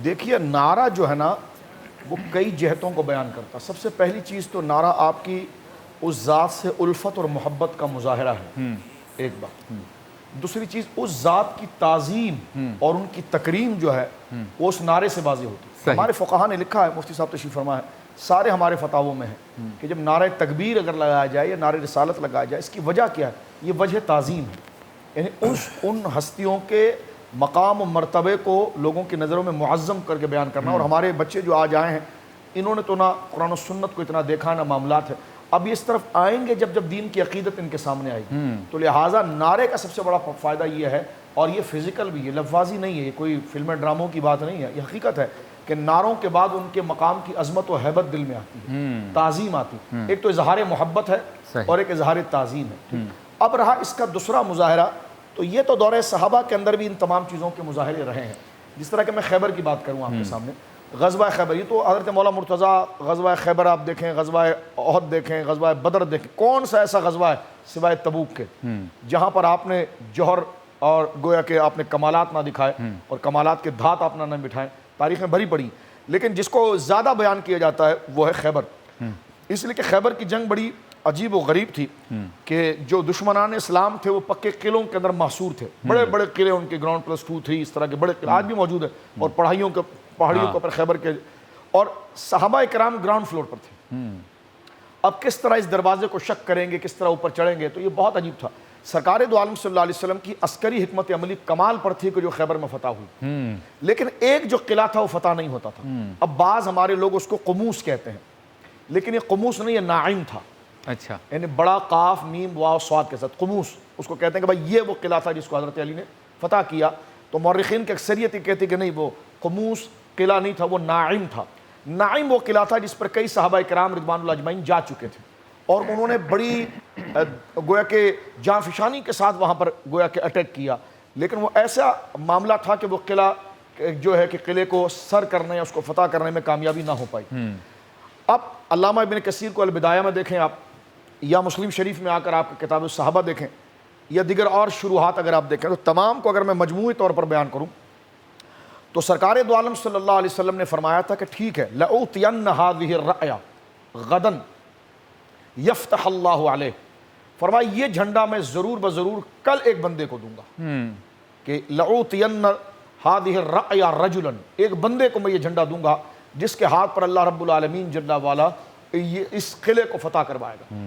دیکھیے نعرہ جو ہے نا وہ کئی جہتوں کو بیان کرتا ہے۔ سب سے پہلی چیز تو نعرہ آپ کی اس ذات سے الفت اور محبت کا مظاہرہ ہے، ایک بات۔ دوسری چیز اس ذات کی تعظیم اور ان کی تکریم جو ہے وہ اس نعرے سے واضح ہوتی ہے۔ ہمارے فقہا نے لکھا ہے، مفتی صاحب تشریف فرما ہے، سارے ہمارے فتاووں میں ہے کہ جب نعرہ تکبیر اگر لگایا جائے یا نعرہ رسالت لگایا جائے، اس کی وجہ کیا ہے؟ یہ وجہ تعظیم ہے، یعنی ان ہستیوں کے مقام و مرتبے کو لوگوں کی نظروں میں معظم کر کے بیان کرنا۔ اور ہمارے بچے جو آج آئے ہیں انہوں نے تو نہ قرآن و سنت کو اتنا دیکھا نہ معاملات ہے، اب یہ اس طرف آئیں گے جب دین کی عقیدت ان کے سامنے آئے گی۔ تو لہٰذا نعرے کا سب سے بڑا فائدہ یہ ہے، اور یہ فزیکل بھی ہے، لفظی نہیں ہے، یہ کوئی فلم ڈراموں کی بات نہیں ہے، یہ حقیقت ہے کہ نعروں کے بعد ان کے مقام کی عظمت و ہیبت دل میں آتی ہے، تعظیم آتی ہے۔ ایک تو اظہار محبت ہے اور ایک اظہار تعظیم ہے۔ اب رہا اس کا دوسرا مظاہرہ، تو یہ تو دور صحابہ کے اندر بھی ان تمام چیزوں کے مظاہرے رہے ہیں۔ جس طرح کہ میں خیبر کی بات کروں آپ کے سامنے، غزوہ خیبر، یہ تو حضرت مولا مرتضیٰ غزوہ خیبر آپ دیکھیں، غزوہ احد دیکھیں، غزوہ بدر دیکھیں، کون سا ایسا غزوہ ہے سوائے تبوک کے جہاں پر آپ نے جوہر اور گویا کہ آپ نے کمالات نہ دکھائے اور کمالات کے دھات آپ نہ بٹھائیں، تاریخ میں بھری پڑی، لیکن جس کو زیادہ بیان کیا جاتا ہے وہ ہے خیبر۔ اس لیے کہ خیبر کی جنگ بڑی عجیب و غریب تھی کہ جو دشمنان اسلام تھے وہ پکے قلعوں کے اندر محصور تھے، بڑے بڑے قلعے ان کے، گراؤنڈ پلس 2 3 اس طرح کے بڑے قلعے آج بھی موجود ہیں، اور پہاڑیوں کے اوپر خیبر کے، اور صحابہ کرام گراؤنڈ فلور پر تھے۔ اب کس طرح اس دروازے کو شک کریں گے، کس طرح اوپر چڑھیں گے، تو یہ بہت عجیب تھا۔ سرکار دو عالم صلی اللہ علیہ وسلم کی عسکری حکمت عملی کمال پر تھی کہ جو خیبر میں فتح ہوئی، لیکن ایک جو قلعہ تھا وہ فتح نہیں ہوتا تھا۔ اب بعض ہمارے لوگ اس کو قموس کہتے ہیں، لیکن یہ قموس نہیں، یہ ناعم تھا، اچھا، یعنی بڑا قاف میم واو صاد کے ساتھ قموس اس کو کہتے ہیں کہ بھائی یہ وہ قلعہ تھا جس کو حضرت علی نے فتح کیا۔ تو مورخین کی اکثریت یہ کہتی کہ نہیں، وہ قموس قلعہ نہیں تھا، وہ ناعم تھا۔ ناعم وہ قلعہ تھا جس پر کئی صحابہ کرام رضوان اللہ اجمعین جا چکے تھے، اور انہوں نے بڑی گویا کہ جاں فشانی کے ساتھ وہاں پر گویا کہ اٹیک کیا، لیکن وہ ایسا معاملہ تھا کہ وہ قلعہ جو ہے کہ قلعے کو سر کرنے یا اس کو فتح کرنے میں کامیابی نہ ہو پائی۔ اب علامہ ابن کثیر کو البدایہ میں دیکھیں آپ، یا مسلم شریف میں آ کر آپ کتاب الصحابہ دیکھیں، یا دیگر اور شروحات اگر آپ دیکھیں، تو تمام کو اگر میں مجموعی طور پر بیان کروں تو سرکار دو عالم صلی اللہ علیہ وسلم نے فرمایا تھا کہ ٹھیک ہے، لَأُوتِيَنَّ هَذِهِ الرَّأْيَ غَدًا يَفْتَحَ اللَّهُ عَلَيْهِ، فرمایا یہ جھنڈا میں ضرور بضرور کل ایک بندے کو دوں گا، کہ لَأُوتِيَنَّ هَذِهِ الرَّأْيَ رَجُلًا، ایک بندے کو میں یہ جھنڈا دوں گا جس کے ہاتھ پر اللہ رب العالمین جل وعلا اس قلعے کو فتح کروائے گا۔